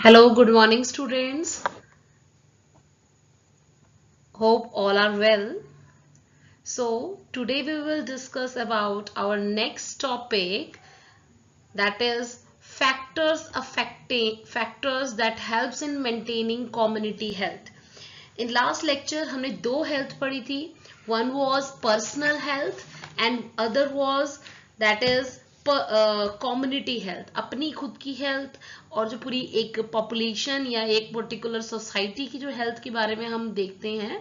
Hello, good morning, students. Hope all are well. So, today we will discuss about our next topic, that is factors that helps in maintaining community health. In last lecture हमने दो health पढ़ी थी. One was personal health and other was that is community health, अपनी खुद की health और जो पूरी एक पॉपुलेशन या एक पर्टिकुलर सोसाइटी की जो हेल्थ के बारे में हम देखते हैं,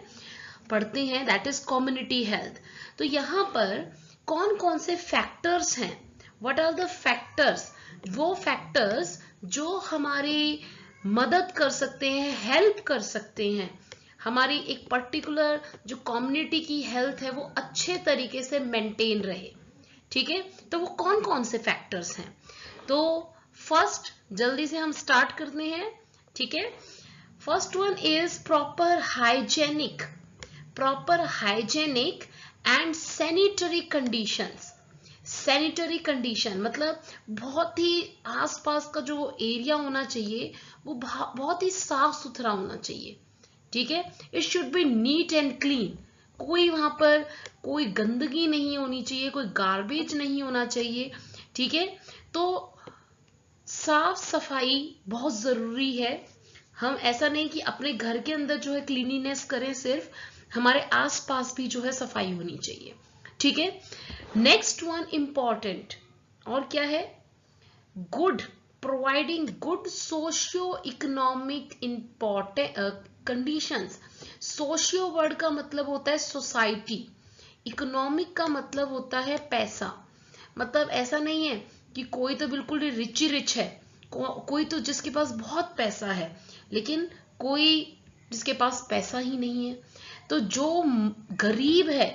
पढ़ते हैं, दैट इज कम्युनिटी हेल्थ. तो यहाँ पर कौन कौन से फैक्टर्स हैं, व्हाट आर द फैक्टर्स, वो फैक्टर्स जो हमारी मदद कर सकते हैं, हेल्प कर सकते हैं, हमारी एक पर्टिकुलर जो कम्युनिटी की हेल्थ है वो अच्छे तरीके से मेंटेन रहे. ठीक है, तो वो कौन कौन से फैक्टर्स हैं? तो फर्स्ट जल्दी से हम स्टार्ट करते हैं. ठीक है, first one is proper hygienic and sanitary conditions. Sanitary condition मतलब बहुत ही आसपास का जो एरिया होना चाहिए वो बहुत ही साफ सुथरा होना चाहिए. ठीक है, it should be neat and clean. कोई वहां पर कोई गंदगी नहीं होनी चाहिए, कोई गार्बेज नहीं होना चाहिए. ठीक है, तो साफ सफाई बहुत जरूरी है. हम ऐसा नहीं कि अपने घर के अंदर जो है क्लीनिनेस करें, सिर्फ हमारे आसपास भी जो है सफाई होनी चाहिए. ठीक है, नेक्स्ट वन इंपॉर्टेंट और क्या है, good providing good socio economic important conditions. Socio word का मतलब होता है सोसाइटी, इकोनॉमिक का मतलब होता है पैसा. मतलब ऐसा नहीं है कि कोई तो बिल्कुल रिच ही रिच है, कोई तो जिसके पास बहुत पैसा है, लेकिन कोई जिसके पास पैसा ही नहीं है. तो जो गरीब है,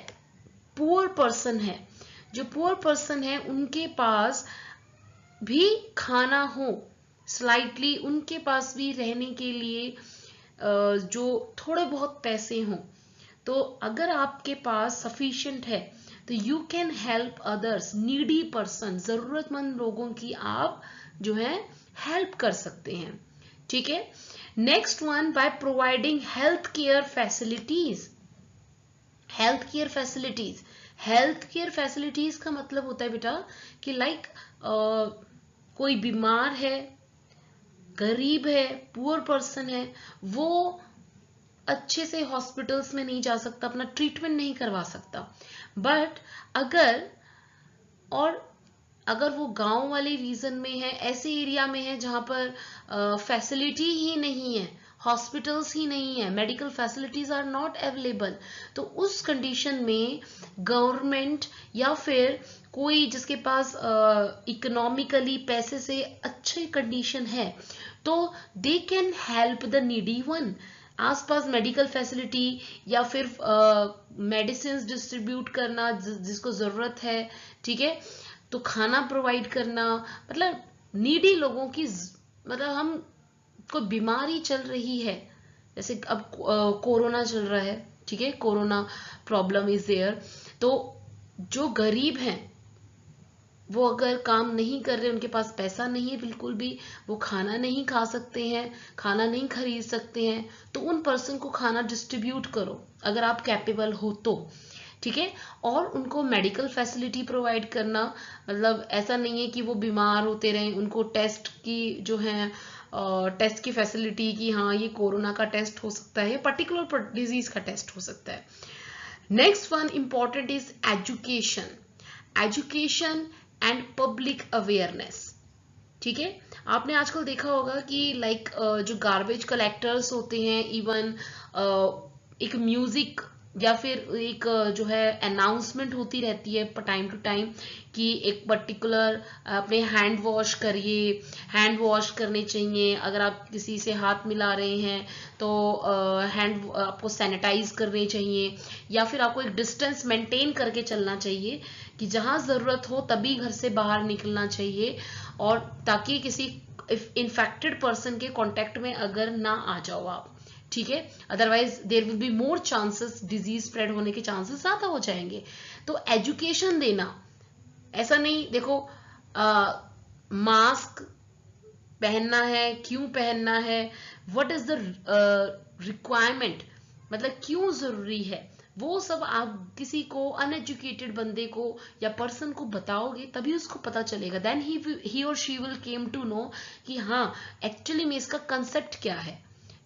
पुअर पर्सन है, जो पुअर पर्सन है उनके पास भी खाना हो, स्लाइटली उनके पास भी रहने के लिए जो थोड़े बहुत पैसे हों. तो अगर आपके पास सफिशिएंट है तो you can help others, needy person, जरूरतमंद लोगों की आप जो है हेल्प कर सकते हैं. ठीक है, next one, by providing health care facilities. Health care facilities का मतलब होता है बेटा कि लाइक कोई बीमार है, गरीब है, पुअर पर्सन है, वो अच्छे से हॉस्पिटल्स में नहीं जा सकता, अपना ट्रीटमेंट नहीं करवा सकता. बट और अगर वो गांव वाले रीजन में है, ऐसे एरिया में है जहां पर फैसिलिटी ही नहीं है, हॉस्पिटल्स ही नहीं है, medical facilities are not available, तो उस कंडीशन में गवर्नमेंट या फिर कोई जिसके पास इकोनॉमिकली पैसे से अच्छी कंडीशन है, तो they can help the needy one. आसपास मेडिकल फैसिलिटी या फिर मेडिसिन डिस्ट्रीब्यूट करना जिसको जरूरत है. ठीक है, तो खाना प्रोवाइड करना, मतलब नीडी लोगों की, मतलब हम कोई बीमारी चल रही है, जैसे अब कोरोना चल रहा है. ठीक है, कोरोना प्रॉब्लम इज देयर. तो जो गरीब हैं वो अगर काम नहीं कर रहे, उनके पास पैसा नहीं है बिल्कुल भी, वो खाना नहीं खा सकते हैं, खाना नहीं खरीद सकते हैं, तो उन पर्सन को खाना डिस्ट्रीब्यूट करो अगर आप कैपेबल हो तो. ठीक है, और उनको मेडिकल फैसिलिटी प्रोवाइड करना, मतलब ऐसा नहीं है कि वो बीमार होते रहें, उनको टेस्ट की जो है टेस्ट की फैसिलिटी कि हाँ ये कोरोना का टेस्ट हो सकता है, पर्टिकुलर डिजीज का टेस्ट हो सकता है. Next one important is education and public awareness. ठीक है, आपने आजकल देखा होगा कि लाइक जो गार्बेज कलेक्टर्स होते हैं, इवन एक म्यूजिक या फिर एक जो है अनाउंसमेंट होती रहती है टाइम टू टाइम कि एक पर्टिकुलर अपने हैंड वॉश करिए, हैंड वॉश करने चाहिए, अगर आप किसी से हाथ मिला रहे हैं तो हैंड आपको सैनिटाइज करने चाहिए, या फिर आपको एक डिस्टेंस मेंटेन करके चलना चाहिए कि जहां जरूरत हो तभी घर से बाहर निकलना चाहिए, और ताकि किसी इन्फेक्टेड पर्सन के कांटेक्ट में अगर ना आ जाओ आप. ठीक है, otherwise there will be more chances, disease spread होने के चांसेस ज्यादा हो जाएंगे. तो एजुकेशन देना, ऐसा नहीं देखो मास्क पहनना है, क्यों पहनना है, व्हाट इज द रिक्वायरमेंट, मतलब क्यों जरूरी है, वो सब आप किसी को अनएजुकेटेड बंदे को या पर्सन को बताओगे तभी उसको पता चलेगा। देन ही और she will came to know कि हाँ एक्चुअली में इसका कंसेप्ट क्या है।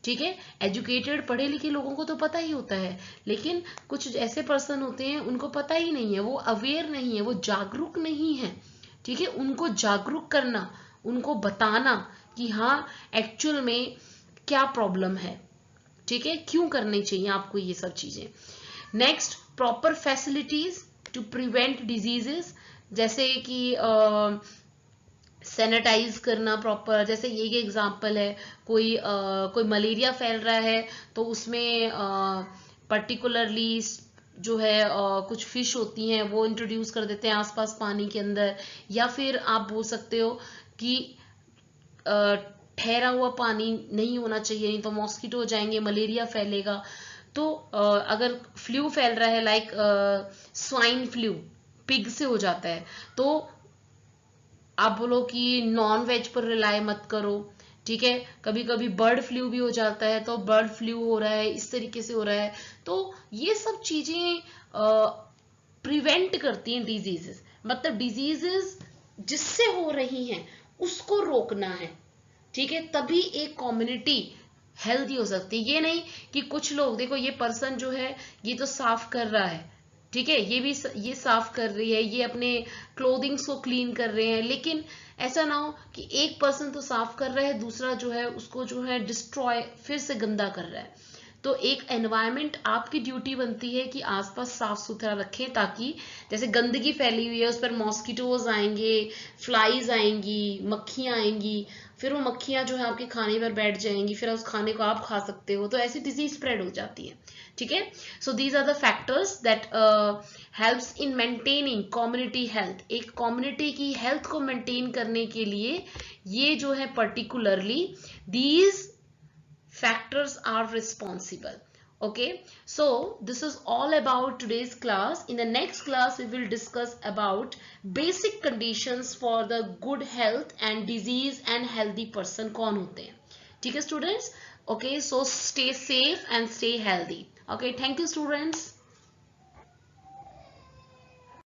ठीक है, एजुकेटेड पढ़े लिखे लोगों को तो पता ही होता है, लेकिन कुछ ऐसे पर्सन होते हैं उनको पता ही नहीं है, वो अवेयर नहीं है, वो जागरूक नहीं है। ठीक है, उनको जागरूक करना, उनको बताना कि हाँ एक्चुअल में क्या प्रॉब्लम है। ठीक है, क्यों करनी चाहिए आपको ये सब चीजें। Next, proper facilities to prevent diseases, जैसे कि सैनिटाइज करना प्रॉपर। जैसे ये एग्जांपल है, कोई मलेरिया फैल रहा है तो उसमें पर्टिकुलरली जो है कुछ फिश होती हैं वो इंट्रोड्यूस कर देते हैं आसपास पानी के अंदर, या फिर आप बोल सकते हो कि ठहरा हुआ पानी नहीं होना चाहिए, नहीं तो मॉस्किटो हो जाएंगे, मलेरिया फैलेगा। तो अगर फ्लू फैल रहा है लाइक स्वाइन फ्लू, पिग से हो जाता है, तो आप बोलो कि नॉन वेज पर रिलाय मत करो। ठीक है, कभी कभी बर्ड फ्लू भी हो जाता है, तो बर्ड फ्लू हो रहा है, इस तरीके से हो रहा है। तो ये सब चीजें प्रिवेंट करती हैं डिजीजेस, मतलब डिजीजेस जिससे हो रही हैं उसको रोकना है। ठीक है, तभी एक कम्युनिटी हेल्दी हो सकती है। ये नहीं कि कुछ लोग, देखो ये पर्सन जो है ये तो साफ कर रहा है, ठीक है, ये साफ कर रही है, ये अपने क्लोथिंग्स को क्लीन कर रहे हैं, लेकिन ऐसा ना हो कि एक पर्सन तो साफ कर रहा है, दूसरा जो है उसको जो है डिस्ट्रॉय फिर से गंदा कर रहा है। तो एक एनवायरमेंट आपकी ड्यूटी बनती है कि आसपास साफ सुथरा रखें, ताकि जैसे गंदगी फैली हुई है उस पर मॉस्किटोज आएंगे, फ्लाइज आएंगी, मक्खियां आएंगी, फिर वो मक्खियां जो है आपके खाने पर बैठ जाएंगी, फिर उस खाने को आप खा सकते हो, तो ऐसी डिजीज स्प्रेड हो जाती है। ठीक है, so these are the factors that helps in maintaining community health. एक कम्युनिटी की हेल्थ को मेंटेन करने के लिए ये जो है particularly these factors are responsible. Okay, so this is all about today's class. In the next class we will discuss about basic conditions for the good health and disease and healthy person कौन होते हैं। ठीक है students, okay, so stay safe and stay healthy. Okay, thank you students.